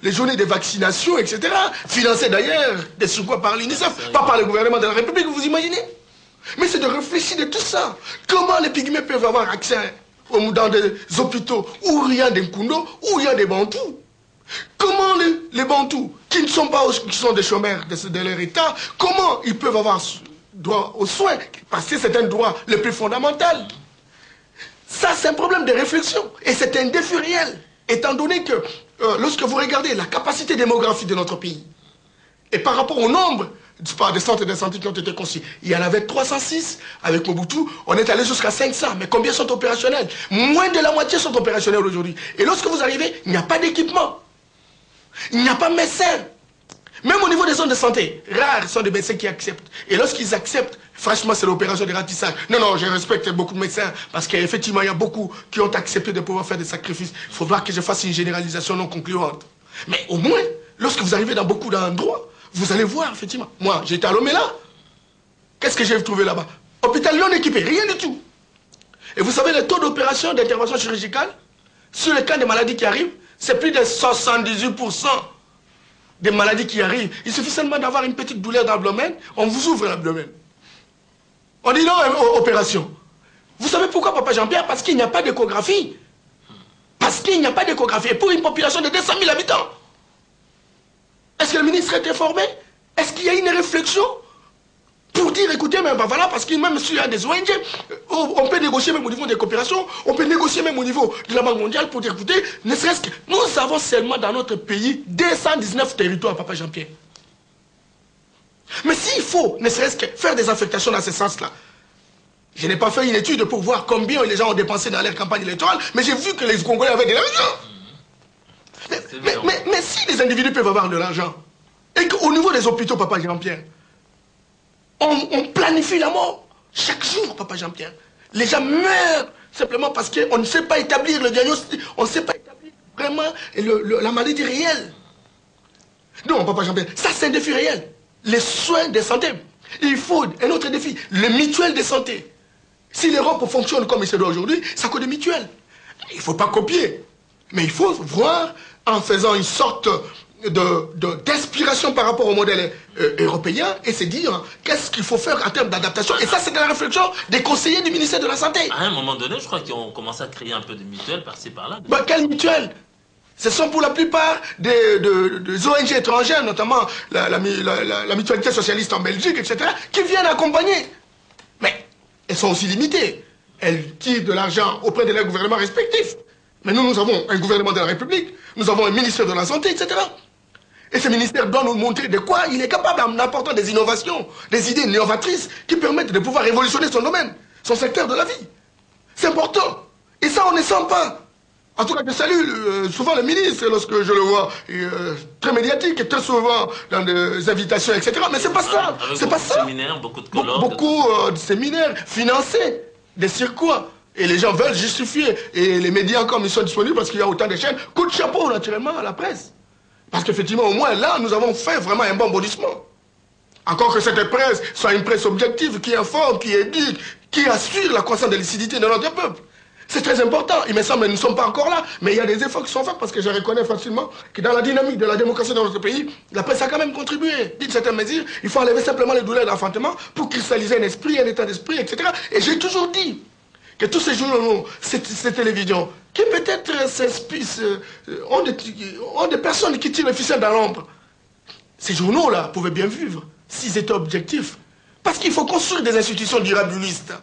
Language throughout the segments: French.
les journées de vaccination, etc., financées d'ailleurs des surcroît par l'UNICEF, pas par le gouvernement de la République, vous imaginez? Mais c'est de réfléchir de tout ça. Comment les pygmées peuvent avoir accès dans des hôpitaux où il y a des Nkundo, où il y a des Bantous? Comment les Bantous, qui ne sont pas, qui sont des chômeurs de leur état, comment ils peuvent avoir droit aux soins? Parce que c'est un droit le plus fondamental. Ça, c'est un problème de réflexion. Et c'est un défi réel. Étant donné que, lorsque vous regardez la capacité démographique de notre pays, et par rapport au nombre des centres de santé qui ont été conçus, il y en avait 306 avec Mobutu, on est allé jusqu'à 500. Mais combien sont opérationnels? Moins de la moitié sont opérationnels aujourd'hui. Et lorsque vous arrivez, il n'y a pas d'équipement. Il n'y a pas de médecin. Même au niveau des zones de santé, rares sont des médecins qui acceptent. Et lorsqu'ils acceptent, franchement, c'est l'opération de ratissage. Non, non, je respecte beaucoup de médecins, parce qu'effectivement, il y a beaucoup qui ont accepté de pouvoir faire des sacrifices. Il faudra que je fasse une généralisation non concluante. Mais au moins, lorsque vous arrivez dans beaucoup d'endroits, vous allez voir, effectivement. Moi, j'étais à Lomela. Qu'est-ce que j'ai trouvé là-bas? Hôpital non équipé, rien du tout. Et vous savez, le taux d'opération d'intervention chirurgicale, sur les cas des maladies qui arrivent, c'est plus de 78% des maladies qui arrivent. Il suffit seulement d'avoir une petite douleur dans l'abdomen, on vous ouvre l'abdomen. On dit non, opération. Vous savez pourquoi, Papa Jean-Pierre? Parce qu'il n'y a pas d'échographie. Parce qu'il n'y a pas d'échographie. Et pour une population de 200 000 habitants, est-ce que le ministre est informé? Est-ce qu'il y a une réflexion pour dire, écoutez, mais ben voilà, parce que même s'il y a des ONG, on peut négocier même au niveau des coopérations, on peut négocier même au niveau de la Banque mondiale pour dire, écoutez, ne serait-ce que nous avons seulement dans notre pays 219 territoires, Papa Jean-Pierre. Mais s'il faut, ne serait-ce que faire des affectations dans ce sens-là, je n'ai pas fait une étude pour voir combien les gens ont dépensé dans leur campagne électorale, mais j'ai vu que les Congolais avaient de l'argent. Mais si les individus peuvent avoir de l'argent, et qu'au niveau des hôpitaux, Papa Jean-Pierre, on planifie la mort chaque jour, Papa Jean-Pierre. Les gens meurent simplement parce qu'on ne sait pas établir le diagnostic, on ne sait pas établir vraiment la maladie réelle. Non, Papa Jean-Pierre, ça c'est un défi réel. Les soins de santé, il faut un autre défi, le mutuel de santé. Si l'Europe fonctionne comme il se doit aujourd'hui, ça coûte des mutuelles. Il ne faut pas copier, mais il faut voir en faisant une sorte d'inspiration par rapport au modèle européen et se dire qu'est-ce qu'il faut faire en termes d'adaptation. Et ça, c'est de la réflexion des conseillers du ministère de la Santé. À un moment donné, je crois qu'ils ont commencé à créer un peu de mutuelles par-ci par-là. Bah, quelle mutuelle? Ce sont pour la plupart des ONG étrangères, notamment la mutualité socialiste en Belgique, etc., qui viennent accompagner. Mais elles sont aussi limitées. Elles tirent de l'argent auprès de leurs gouvernements respectifs. Mais nous avons un gouvernement de la République, nous avons un ministère de la Santé, etc. Et ce ministère doit nous montrer de quoi il est capable en apportant des innovations, des idées innovatrices qui permettent de pouvoir révolutionner son domaine, son secteur de la vie. C'est important. Et ça, on ne sent pas. En tout cas, je salue souvent le ministre lorsque je le vois très médiatique et très souvent dans des invitations, etc. Mais c'est pas ça. C'est pas ça. Beaucoup de colloques. Beaucoup de séminaires financés, des circuits. Et les gens veulent justifier. Et les médias, comme ils sont disponibles, parce qu'il y a autant de chaînes, coup de chapeau, naturellement, à la presse. Parce qu'effectivement, au moins, là, nous avons fait vraiment un bon bondissement. Encore que cette presse soit une presse objective, qui informe, qui éduque, qui assure la croissance de la lucidité de notre peuple. C'est très important. Il me semble que nous ne sommes pas encore là, mais il y a des efforts qui sont faits parce que je reconnais facilement que dans la dynamique de la démocratie dans notre pays, la presse a quand même contribué. D'une certaine mesure, il faut enlever simplement les douleurs d'enfantement pour cristalliser un esprit, un état d'esprit, etc. Et j'ai toujours dit que tous ces journaux, ces télévisions, qui peut-être ont des personnes qui tirent le ficelle dans l'ombre, ces journaux-là pouvaient bien vivre s'ils étaient objectifs. Parce qu'il faut construire des institutions durabulistes.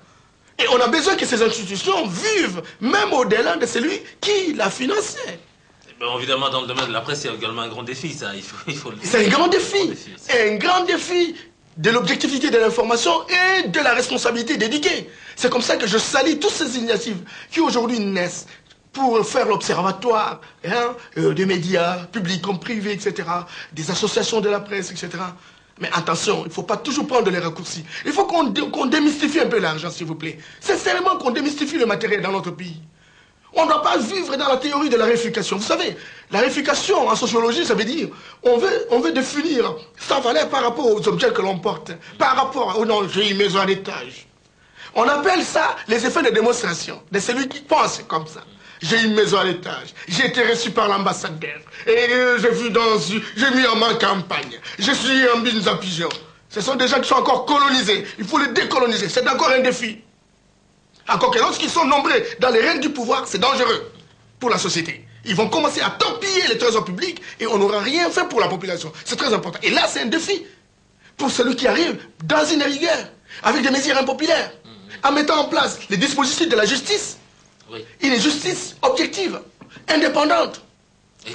Et on a besoin que ces institutions vivent, même au-delà de celui qui l'a financé. Ben, évidemment, dans le domaine de la presse, il y a également un grand défi, ça. Il faut le dire. C'est un grand défi. Un grand défi de l'objectivité de l'information et de la responsabilité d'éduquer. C'est comme ça que je salue toutes ces initiatives qui aujourd'hui naissent pour faire l'observatoire des médias, publics comme privés, etc., des associations de la presse, etc. Mais attention, il ne faut pas toujours prendre les raccourcis. Il faut qu'on démystifie un peu l'argent, s'il vous plaît. Sincèrement, qu'on démystifie le matériel dans notre pays. On ne doit pas vivre dans la théorie de la réification. Vous savez, la réification en sociologie, ça veut dire on veut définir sa valeur par rapport aux objets que l'on porte, par rapport au non, j'ai une maison à l'étage. On appelle ça les effets de démonstration, de celui qui pense comme ça. J'ai une maison à l'étage. J'ai été reçu par l'ambassadeur. Et j'ai mis en main campagne. Je suis en business à pigeon. Ce sont des gens qui sont encore colonisés. Il faut les décoloniser. C'est encore un défi. Encore que lorsqu'ils sont nombreux dans les règnes du pouvoir, c'est dangereux pour la société. Ils vont commencer à torpiller les trésors publics et on n'aura rien fait pour la population. C'est très important. Et là, c'est un défi pour celui qui arrive dans une rigueur, avec des mesures impopulaires, en mettant en place les dispositifs de la justice. Oui. Une justice objective, indépendante,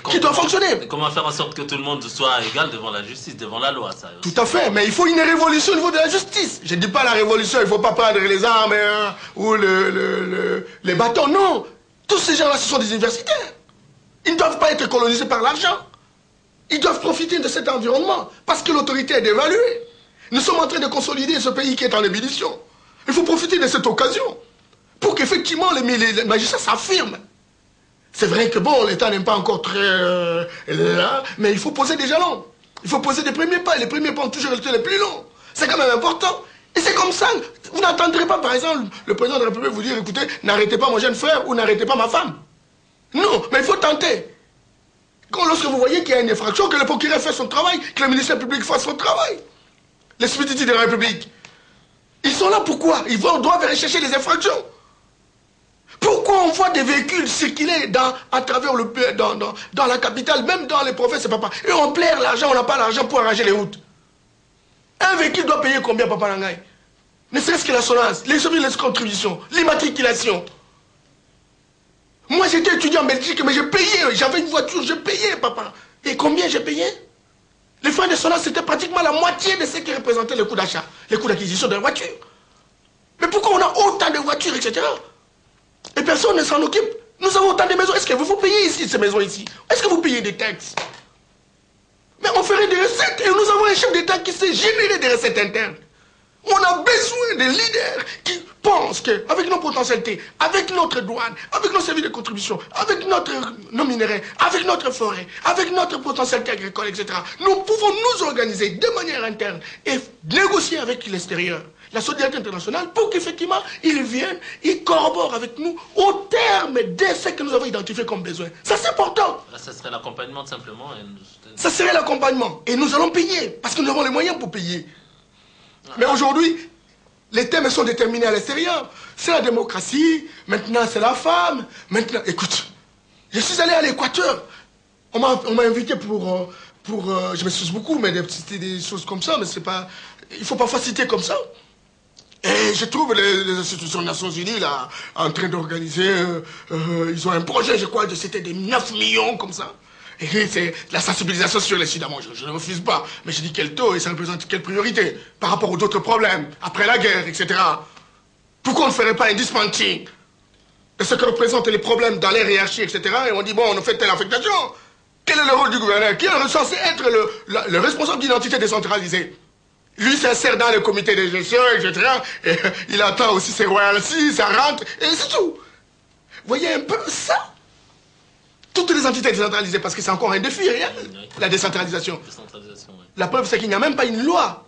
qui doit fonctionner. Et comment faire en sorte que tout le monde soit égal devant la justice, devant la loi, ça aussi. Tout à fait, mais il faut une révolution au niveau de la justice. Je ne dis pas la révolution, il ne faut pas prendre les armes ou les bâtons, non. Tous ces gens-là, ce sont des universitaires. Ils ne doivent pas être colonisés par l'argent. Ils doivent profiter de cet environnement, parce que l'autorité est dévaluée. Nous sommes en train de consolider ce pays qui est en ébullition. Il faut profiter de cette occasion pour qu'effectivement les magistrats s'affirment. C'est vrai que bon, l'État n'est pas encore très là, mais il faut poser des jalons. Il faut poser des premiers pas. Les premiers pas ont toujours été les plus longs. C'est quand même important. Et c'est comme ça. Vous n'entendrez pas, par exemple, le président de la République vous dire, écoutez, n'arrêtez pas mon jeune frère ou n'arrêtez pas ma femme. Non, mais il faut tenter. Lorsque vous voyez qu'il y a une infraction, que le procureur fait son travail, que le ministère public fasse son travail. Les spécialistes de la République. Ils sont là pourquoi? Ils doivent rechercher les infractions. Pourquoi on voit des véhicules circuler à travers dans la capitale, même dans les provinces, papa? Et on plaire l'argent, on n'a pas l'argent pour arranger les routes. Un véhicule doit payer combien, papa Nangaï? Ne serait-ce que l'assurance, les contributions, l'immatriculation. Moi, j'étais étudiant en Belgique, mais j'ai payé. J'avais une voiture, j'ai payé, papa. Et combien j'ai payé? Les frais d'assurance, c'était pratiquement la moitié de ce qui représentait le coût d'achat, les coûts d'acquisition de la voiture. Mais pourquoi on a autant de voitures, etc.? Et personne ne s'en occupe. Nous avons autant de maisons. Est-ce que vous payez ici, ces maisons ici? Est-ce que vous payez des taxes? Mais on ferait des recettes. Et nous avons un chef d'État qui sait générer des recettes internes. On a besoin de leaders qui pensent qu'avec nos potentialités, avec notre douane, avec nos services de contribution, avec nos minerais, avec notre forêt, avec notre potentialité agricole, etc., nous pouvons nous organiser de manière interne et négocier avec l'extérieur, la solidarité internationale, pour qu'effectivement, ils viennent, ils corroborent avec nous au terme de ce que nous avons identifié comme besoin. Ça, c'est important. Là, ça serait l'accompagnement simplement. Ça serait l'accompagnement. Et nous allons payer, parce que nous avons les moyens pour payer. Mais aujourd'hui, les thèmes sont déterminés à l'extérieur. C'est la démocratie, maintenant c'est la femme, maintenant... Écoute, je suis allé à l'Équateur. On m'a invité pour je m'excuse beaucoup, mais des choses comme ça, mais c'est pas... Il ne faut pas citer comme ça. Et je trouve les institutions des Nations Unies, là, en train d'organiser... ils ont un projet, je crois, c'était des 9 millions, comme ça. Et c'est la sensibilisation sur les sida. Moi, je ne refuse pas. Mais je dis quel taux et ça représente quelle priorité par rapport aux autres problèmes, après la guerre, etc. Pourquoi on ne ferait pas un dismantling de ce que représentent les problèmes dans les hiérarchies, etc. Et on dit, bon, on a fait telle affectation. Quel est le rôle du gouverneur? Qui est censé être le responsable d'identité décentralisée? Lui s'insère dans le comité de gestion, etc. Et il attend aussi ses royalties, ça rentre, et c'est tout. Vous voyez un peu ça? Toutes les entités décentralisées, parce que c'est encore un défi, rien, la décentralisation. Oui. La preuve, c'est qu'il n'y a même pas une loi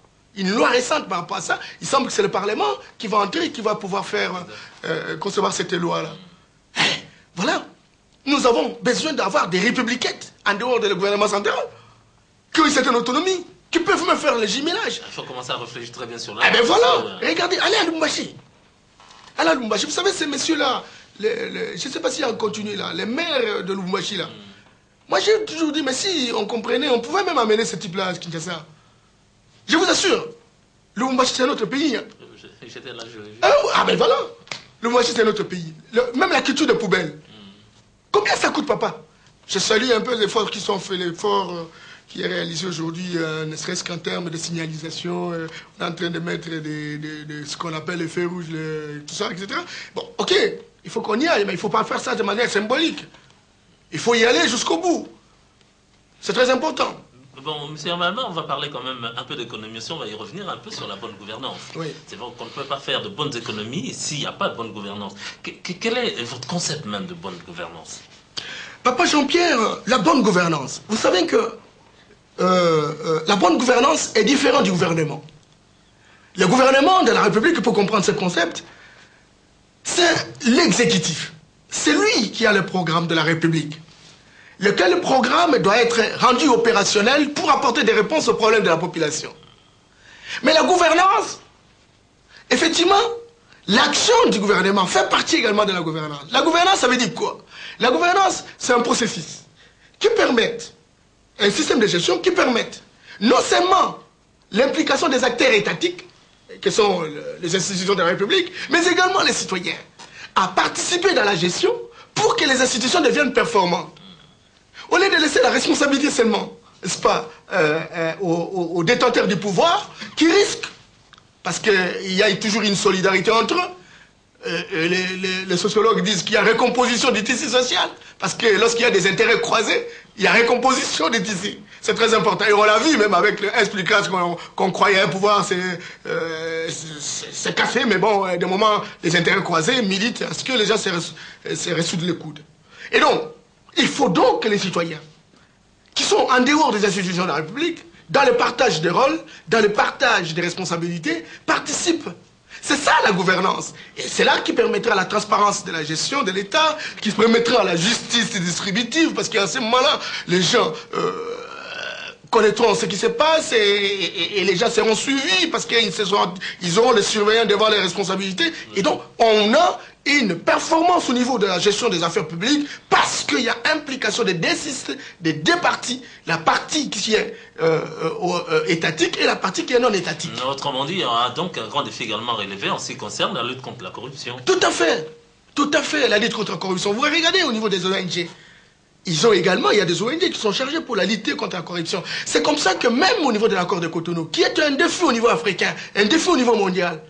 récente par rapport à ça. Il semble que c'est le Parlement qui va entrer, qui va pouvoir faire concevoir cette loi-là. Voilà. Nous avons besoin d'avoir des républiquettes en dehors du gouvernement central, qui ont une certaine autonomie, qui peuvent même faire le jumelage. Il faut commencer à réfléchir très bien sur la... Eh bien voilà, regardez, allez à Lubumbashi. Allez à Lubumbashi. Vous savez, ces messieurs-là, je ne sais pas s'il y a un continu là, les maires de Lubumbashi là. Moi j'ai toujours dit, mais si on comprenait, on pouvait même amener ce type-là à Kinshasa. Je vous assure, Lubumbashi c'est notre pays. Hein. J'étais là, je l'ai vu. Ah ben voilà, Lubumbashi c'est notre pays. Même la culture de poubelle. Combien ça coûte, papa? Je salue un peu l'effort qui sont faits, l'effort qui est réalisé aujourd'hui, ne serait-ce qu'en termes de signalisation. On est en train de mettre ce qu'on appelle les feux rouges, tout ça, etc. Bon, ok. Il faut qu'on y aille, mais il ne faut pas faire ça de manière symbolique. Il faut y aller jusqu'au bout. C'est très important. Bon, M. Hermalma, on va parler quand même un peu d'économie. On va y revenir un peu sur la bonne gouvernance. Oui. C'est vrai qu'on ne peut pas faire de bonnes économies s'il n'y a pas de bonne gouvernance. Quel est votre concept même de bonne gouvernance? Papa Jean-Pierre, la bonne gouvernance. Vous savez que la bonne gouvernance est différente du gouvernement. Le gouvernement de la République, pour comprendre ce concept, c'est l'exécutif. c'est lui qui a le programme de la République. Lequel programme doit être rendu opérationnel pour apporter des réponses aux problèmes de la population. Mais la gouvernance, effectivement, l'action du gouvernement fait partie également de la gouvernance. La gouvernance, ça veut dire quoi? La gouvernance, c'est un processus qui permet, un système de gestion qui permet non seulement l'implication des acteurs étatiques, que sont les institutions de la République, mais également les citoyens, à participer dans la gestion pour que les institutions deviennent performantes. Au lieu de laisser la responsabilité seulement, n'est-ce pas, aux détenteurs du pouvoir, qui risquent, parce qu'il y a toujours une solidarité entre eux. Les sociologues disent qu'il y a recomposition du tissu social, parce que lorsqu'il y a des intérêts croisés, il y a recomposition du tissu. C'est très important. Et on l'a vu même avec le Explicas qu'on croyait un pouvoir, c'est cassé, mais bon, des moments, les intérêts croisés militent à ce que les gens se ressoudent les coudes. Et donc, il faut donc que les citoyens, qui sont en dehors des institutions de la République, dans le partage des rôles, dans le partage des responsabilités, participent. C'est ça la gouvernance. Et c'est là qui permettra la transparence de la gestion de l'État, qui permettra la justice distributive, parce qu'à ce moment-là, les gens connaîtront ce qui se passe et les gens seront suivis, parce qu'ils auront les surveillants devant les responsabilités. Et donc, on a une performance au niveau de la gestion des affaires publiques parce qu'il y a implication des deux parties, la partie qui est étatique et la partie qui est non étatique. Autrement dit, il y aura donc un grand défi également relevé en ce qui concerne la lutte contre la corruption. Tout à fait, la lutte contre la corruption. Vous regardez au niveau des ONG, il y a des ONG qui sont chargées pour la lutte contre la corruption. C'est comme ça que même au niveau de l'accord de Cotonou, qui est un défi au niveau africain, un défi au niveau mondial,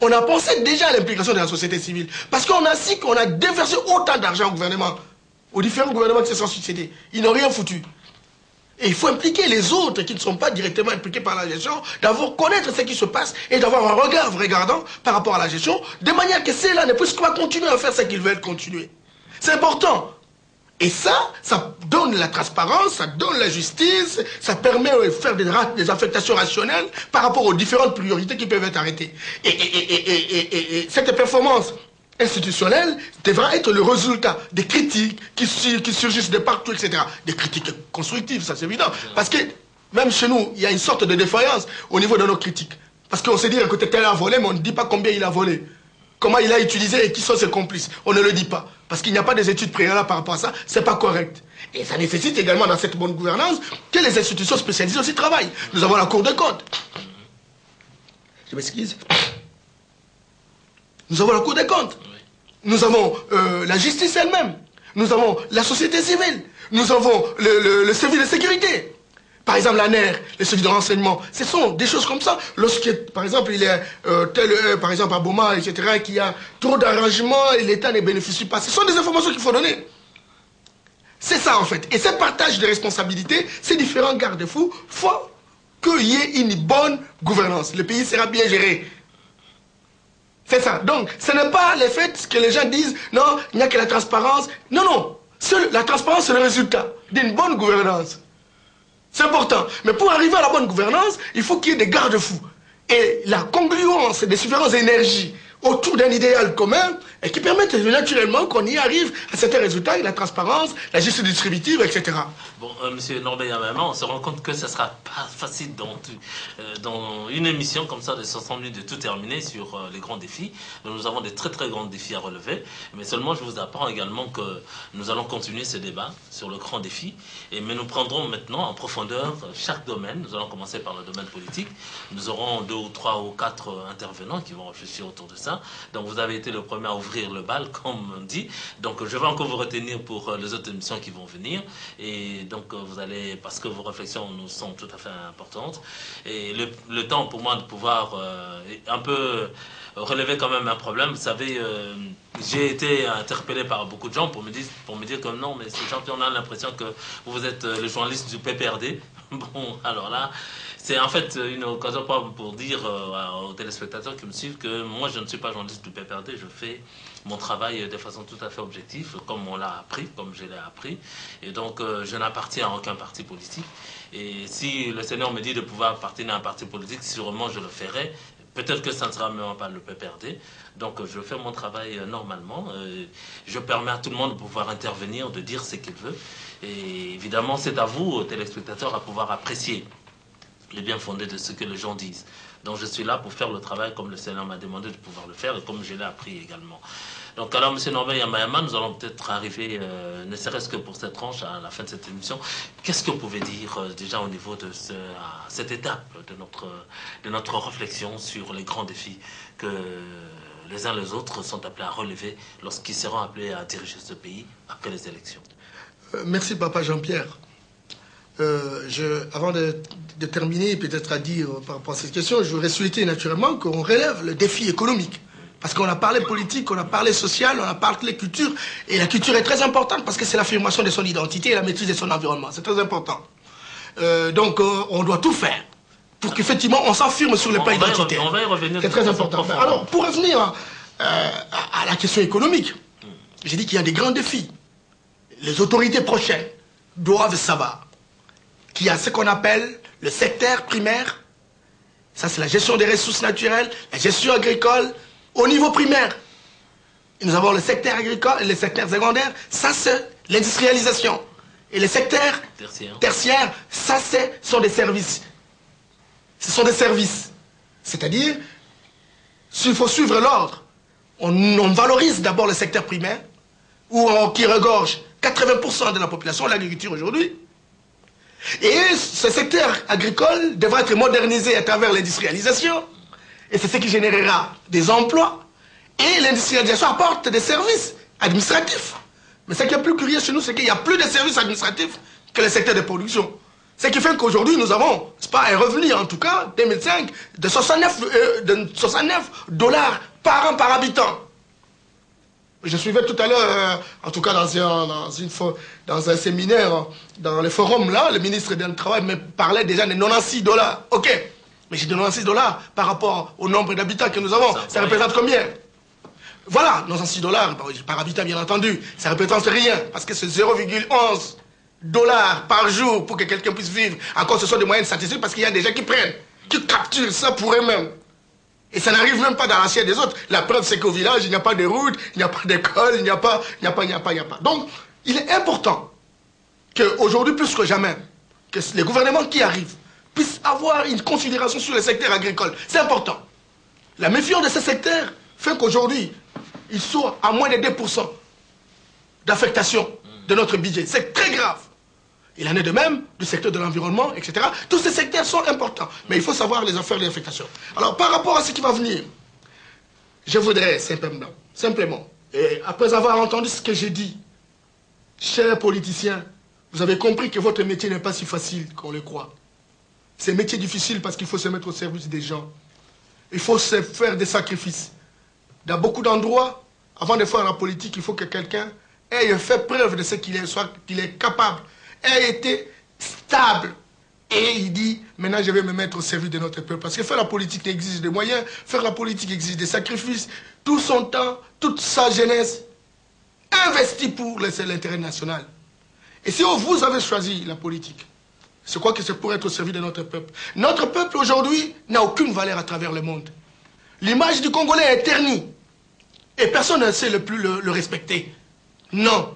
on a pensé déjà à l'implication de la société civile. Parce qu'on a su qu'on a déversé autant d'argent au gouvernement, aux différents gouvernements qui se sont succédés. Ils n'ont rien foutu. Et il faut impliquer les autres qui ne sont pas directement impliqués par la gestion, d'avoir connaître ce qui se passe et d'avoir un regard regardant par rapport à la gestion, de manière que ceux-là ne puissent pas continuer à faire ce qu'ils veulent continuer. C'est important. Et ça donne la transparence, ça donne la justice, ça permet de faire des affectations rationnelles par rapport aux différentes priorités qui peuvent être arrêtées. Et cette performance institutionnelle devra être le résultat des critiques qui surgissent de partout, etc. Des critiques constructives, ça c'est évident. Parce que même chez nous, il y a une sorte de défaillance au niveau de nos critiques. Parce qu'on sait dire que tel a volé, mais on ne dit pas combien il a volé. Comment il a utilisé et qui sont ses complices. On ne le dit pas. Parce qu'il n'y a pas des études préalables par rapport à ça. C'est pas correct. Et ça nécessite également dans cette bonne gouvernance que les institutions spécialisées aussi travaillent. Nous avons la Cour des comptes. Je m'excuse. Nous avons la Cour des comptes. Nous avons la justice elle-même. Nous avons la société civile. Nous avons le service de sécurité. Par exemple, la NER, les services de renseignement, ce sont des choses comme ça. Lorsque, par exemple, il y a par exemple, à Boma, etc., qu'il y a trop d'arrangements et l'État ne bénéficie pas. Ce sont des informations qu'il faut donner. C'est ça, en fait. Et ce partage de responsabilités, ces différents garde-fous, faut qu'il y ait une bonne gouvernance. Le pays sera bien géré. C'est ça. Donc, ce n'est pas le fait que les gens disent, non, il n'y a que la transparence. Non, non. La transparence, c'est le résultat d'une bonne gouvernance. C'est important. Mais pour arriver à la bonne gouvernance, il faut qu'il y ait des garde-fous. Et la congruence des différentes énergies autour d'un idéal commun et qui permettent naturellement qu'on y arrive à certains résultats, la transparence, la gestion distributive, etc. Bon, monsieur Norbert Yamama, on se rend compte que ce ne sera pas facile dans une émission comme ça de 60 minutes de tout terminer sur les grands défis. Donc, nous avons des très très grands défis à relever, mais seulement je vous apprends également que nous allons continuer ce débat sur le grand défi, mais nous prendrons maintenant en profondeur chaque domaine. Nous allons commencer par le domaine politique. Nous aurons 2 ou 3 ou 4 intervenants qui vont réfléchir autour de ça. Donc vous avez été le premier à ouvrir le bal, comme on dit. Donc je vais encore vous retenir pour les autres émissions qui vont venir. Et donc vous allez, parce que vos réflexions nous sont tout à fait importantes. Et le temps pour moi de pouvoir un peu relever quand même un problème. Vous savez, j'ai été interpellé par beaucoup de gens pour me dire que non, mais ces gens, on a l'impression que vous êtes le journaliste du PPRD. Bon, alors là, c'est en fait une occasion pour dire aux téléspectateurs qui me suivent que moi, je ne suis pas journaliste du PPRD, je fais mon travail de façon tout à fait objective, comme on l'a appris, comme je l'ai appris. Et donc, je n'appartiens à aucun parti politique. Et si le Seigneur me dit de pouvoir appartenir à un parti politique, sûrement je le ferai. Peut-être que ça ne sera même pas le PPRD. Donc je fais mon travail normalement. Je permets à tout le monde de pouvoir intervenir, de dire ce qu'il veut. Et évidemment, c'est à vous, aux téléspectateurs, à pouvoir apprécier les bien fondés de ce que les gens disent. Donc je suis là pour faire le travail comme le Sénat m'a demandé de pouvoir le faire et comme je l'ai appris également. Donc alors, M. Norbert Yamayama, nous allons peut-être arriver, ne serait-ce que pour cette tranche, à la fin de cette émission. Qu'est-ce que vous pouvez dire déjà au niveau de cette étape de notre réflexion sur les grands défis que les uns les autres sont appelés à relever lorsqu'ils seront appelés à diriger ce pays après les élections? Merci, Papa Jean-Pierre. Avant de terminer, peut-être à dire par rapport à cette question, je voudrais souhaiter naturellement qu'on relève le défi économique. Parce qu'on a parlé politique, on a parlé social, on a parlé culture. Et la culture est très importante parce que c'est l'affirmation de son identité et la maîtrise de son environnement. C'est très important. Donc, on doit tout faire pour qu'effectivement, on s'affirme sur le plan identitaire. On va y revenir. C'est très important. Alors, pour revenir à la question économique, j'ai dit qu'il y a des grands défis. Les autorités prochaines doivent savoir qu'il y a ce qu'on appelle le secteur primaire. Ça, c'est la gestion des ressources naturelles, la gestion agricole au niveau primaire. Et nous avons le secteur agricole et le secteur secondaire. Ça, c'est l'industrialisation. Et le secteur tertiaire, ça, ce sont des services. Ce sont des services. C'est-à-dire, s'il faut suivre l'ordre, on valorise d'abord le secteur primaire, qui regorge 80% de la population, l'agriculture aujourd'hui. Et ce secteur agricole devra être modernisé à travers l'industrialisation. Et c'est ce qui générera des emplois. Et l'industrialisation apporte des services administratifs. Mais ce qui est plus curieux chez nous, c'est qu'il n'y a plus de services administratifs que le secteur de production. Ce qui fait qu'aujourd'hui, nous avons, c'est pas un revenu en tout cas, 2005, de 69 dollars par an par habitant. Je suivais tout à l'heure, en tout cas dans un séminaire, dans le forum là, le ministre du Travail me parlait déjà de 96 dollars. Ok, mais j'ai 96 dollars par rapport au nombre d'habitants que nous avons. Ça représente combien? Voilà, 96 dollars par habitant bien entendu. Ça représente rien, parce que c'est 0,11 dollars par jour pour que quelqu'un puisse vivre. Encore ce sont des moyennes statistiques parce qu'il y a des gens qui prennent, qui capturent ça pour eux-mêmes. Et ça n'arrive même pas dans l'assiette des autres. La preuve, c'est qu'au village, il n'y a pas de route, il n'y a pas d'école, il n'y a pas. Donc, il est important qu'aujourd'hui, plus que jamais, que les gouvernements qui arrivent puissent avoir une considération sur le secteur agricole. C'est important. La méfiance de ce secteur fait qu'aujourd'hui, il soit à moins de 2% d'affectation de notre budget. C'est très grave. Il en est de même du secteur de l'environnement, etc. Tous ces secteurs sont importants, mais il faut savoir les affaires, les affectations. Alors, par rapport à ce qui va venir, je voudrais simplement, et après avoir entendu ce que j'ai dit, chers politiciens, vous avez compris que votre métier n'est pas si facile qu'on le croit. C'est un métier difficile parce qu'il faut se mettre au service des gens. Il faut se faire des sacrifices. Dans beaucoup d'endroits, avant de faire la politique, il faut que quelqu'un ait fait preuve de ce qu'il est, soit qu'il est capable, ait été stable. Et il dit, maintenant je vais me mettre au service de notre peuple. Parce que faire la politique exige des moyens, faire la politique exige des sacrifices, tout son temps, toute sa jeunesse, investi pour l'intérêt national. Et si vous avez choisi la politique, je crois que c'est pour être au service de notre peuple. Notre peuple aujourd'hui n'a aucune valeur à travers le monde. L'image du Congolais est ternie. Et personne ne sait le respecter. Non,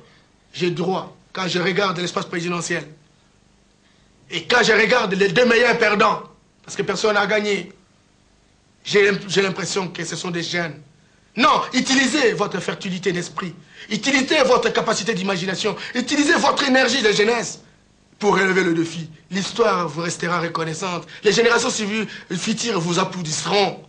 j'ai droit, quand je regarde l'espace présidentiel, et quand je regarde les deux meilleurs perdants, parce que personne n'a gagné, j'ai l'impression que ce sont des jeunes. Non, utilisez votre fertilité d'esprit, utilisez votre capacité d'imagination, utilisez votre énergie de jeunesse pour relever le défi. L'histoire vous restera reconnaissante. Les générations futures vous applaudisseront.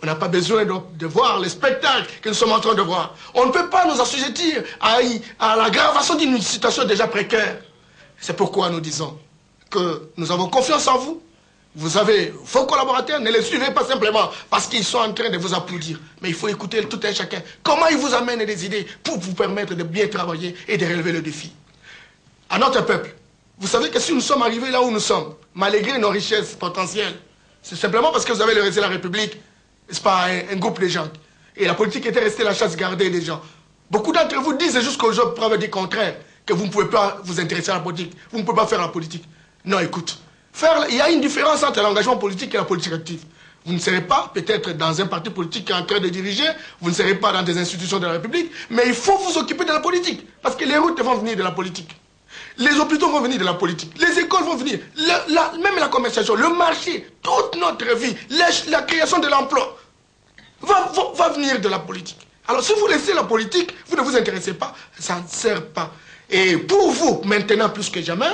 On n'a pas besoin de voir le spectacle que nous sommes en train de voir. On ne peut pas nous assujettir à l'aggravation d'une situation déjà précaire. C'est pourquoi nous disons que nous avons confiance en vous. Vous avez vos collaborateurs, ne les suivez pas simplement parce qu'ils sont en train de vous applaudir. Mais il faut écouter tout un chacun. Comment ils vous amènent des idées pour vous permettre de bien travailler et de relever le défi. À notre peuple, vous savez que si nous sommes arrivés là où nous sommes, malgré nos richesses potentielles, c'est simplement parce que vous avez laissé la République. C'est pas un groupe de gens. Et la politique était restée la chasse gardée des gens. Beaucoup d'entre vous disent jusqu'au jour preuve du contraire que vous ne pouvez pas vous intéresser à la politique. Vous ne pouvez pas faire la politique. Non, écoute. Il y a une différence entre l'engagement politique et la politique active. Vous ne serez pas peut-être dans un parti politique qui est en train de diriger, vous ne serez pas dans des institutions de la République, mais il faut vous occuper de la politique. Parce que les routes vont venir de la politique. Les hôpitaux vont venir de la politique. Les écoles vont venir. Même la commercialisation, le marché, toute notre vie, la création de l'emploi va venir de la politique. Alors si vous laissez la politique, vous ne vous intéressez pas, ça ne sert pas. Et pour vous, maintenant plus que jamais,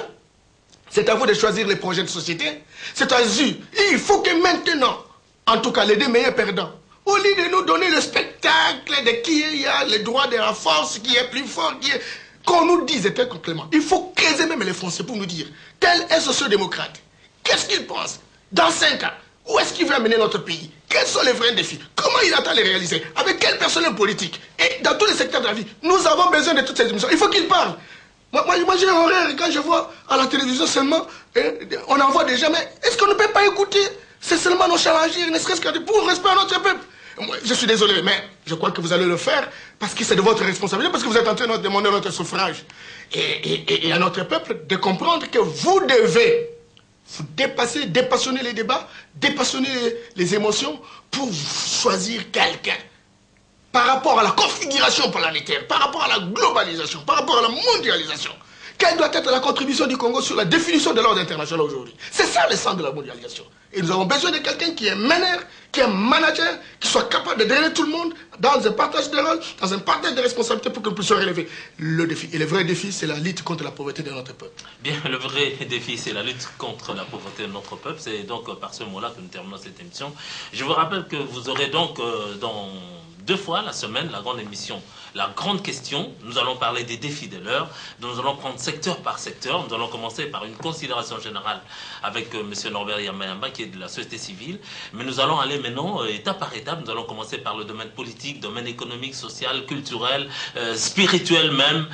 c'est à vous de choisir les projets de société. C'est-à-dire, il faut que maintenant, en tout cas les deux meilleurs perdants, au lieu de nous donner le spectacle de qui a le droit de la force, qui est plus fort, qu'on nous dise très concrètement. Il faut creuser même les Français pour nous dire quel est ce social-démocrate. Qu'est-ce qu'il pense dans 5 ans? Où est-ce qu'il veut amener notre pays? Quels sont les vrais défis? Comment il attend les réaliser? Avec quel personnel politique? Et dans tous les secteurs de la vie, nous avons besoin de toutes ces émissions. Il faut qu'il parle. Moi j'ai horreur quand je vois à la télévision seulement, on envoie des gens, mais est-ce qu'on ne peut pas écouter? C'est seulement nos challenges, ne serait-ce que pour respect à notre peuple. Moi, je suis désolé, mais je crois que vous allez le faire parce que c'est de votre responsabilité, parce que vous êtes en train de demander notre suffrage. Et à notre peuple de comprendre que vous devez vous dépassionner les débats, dépassionner les émotions pour choisir quelqu'un. Par rapport à la configuration planétaire, par rapport à la globalisation, par rapport à la mondialisation. Quelle doit être la contribution du Congo sur la définition de l'ordre international aujourd'hui? C'est ça le centre de la mondialisation. Et nous avons besoin de quelqu'un qui est meneur, qui est manager, qui soit capable de drainer tout le monde dans un partage de rôles, dans un partage de responsabilités pour que nous puissions relever le défi. Et le vrai défi, c'est la lutte contre la pauvreté de notre peuple. Bien, le vrai défi, c'est la lutte contre la pauvreté de notre peuple. C'est donc par ce mot-là que nous terminons cette émission. Je vous rappelle que vous aurez donc dans 2 fois la semaine la grande émission, la grande question. Nous allons parler des défis de l'heure. Nous allons prendre secteur par secteur. Nous allons commencer par une considération générale avec M. Norbert Yamayamba, qui est de la société civile. Mais nous allons aller maintenant étape par étape. Nous allons commencer par le domaine politique, domaine économique, social, culturel, spirituel même.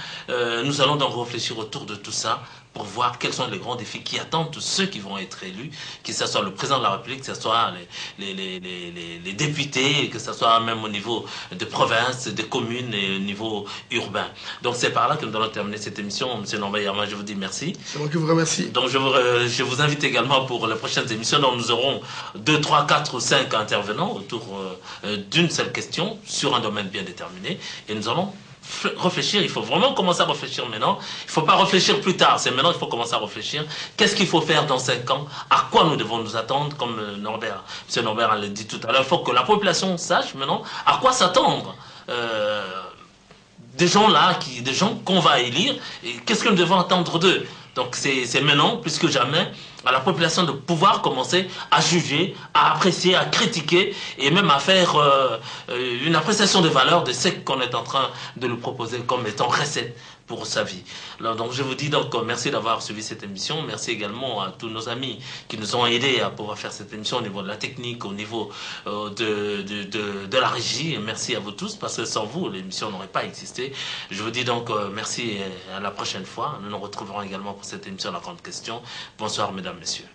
Nous allons donc réfléchir autour de tout ça pour voir quels sont les grands défis qui attendent tous ceux qui vont être élus, que ce soit le président de la République, que ce soit les députés, que ce soit même au niveau de province, des communes et au niveau urbain. Donc c'est par là que nous allons terminer cette émission. M. Norbert Yamayamba, je vous dis merci. C'est moi qui vous remercie. Donc je vous invite également pour les prochaines émissions. Donc nous aurons 2, 3, 4 ou 5 intervenants autour d'une seule question sur un domaine bien déterminé. Et nous allons réfléchir, il faut vraiment commencer à réfléchir maintenant. Il ne faut pas réfléchir plus tard, c'est maintenant qu'il faut commencer à réfléchir. Qu'est-ce qu'il faut faire dans 5 ans? À quoi nous devons nous attendre? Comme M. Norbert l'a dit tout à l'heure, il faut que la population sache maintenant à quoi s'attendre. Des gens là, des gens qu'on va élire, et qu'est-ce que nous devons attendre d'eux? Donc c'est maintenant, plus que jamais, à la population de pouvoir commencer à juger, à apprécier, à critiquer et même à faire une appréciation des valeurs de ce qu'on est en train de nous proposer comme étant recette pour sa vie. Alors, donc je vous dis donc merci d'avoir suivi cette émission. Merci également à tous nos amis qui nous ont aidés à pouvoir faire cette émission au niveau de la technique, au niveau de la régie. Et merci à vous tous parce que sans vous, l'émission n'aurait pas existé. Je vous dis donc merci et à la prochaine fois. Nous nous retrouverons également pour cette émission La Grande Question. Bonsoir mesdames, messieurs.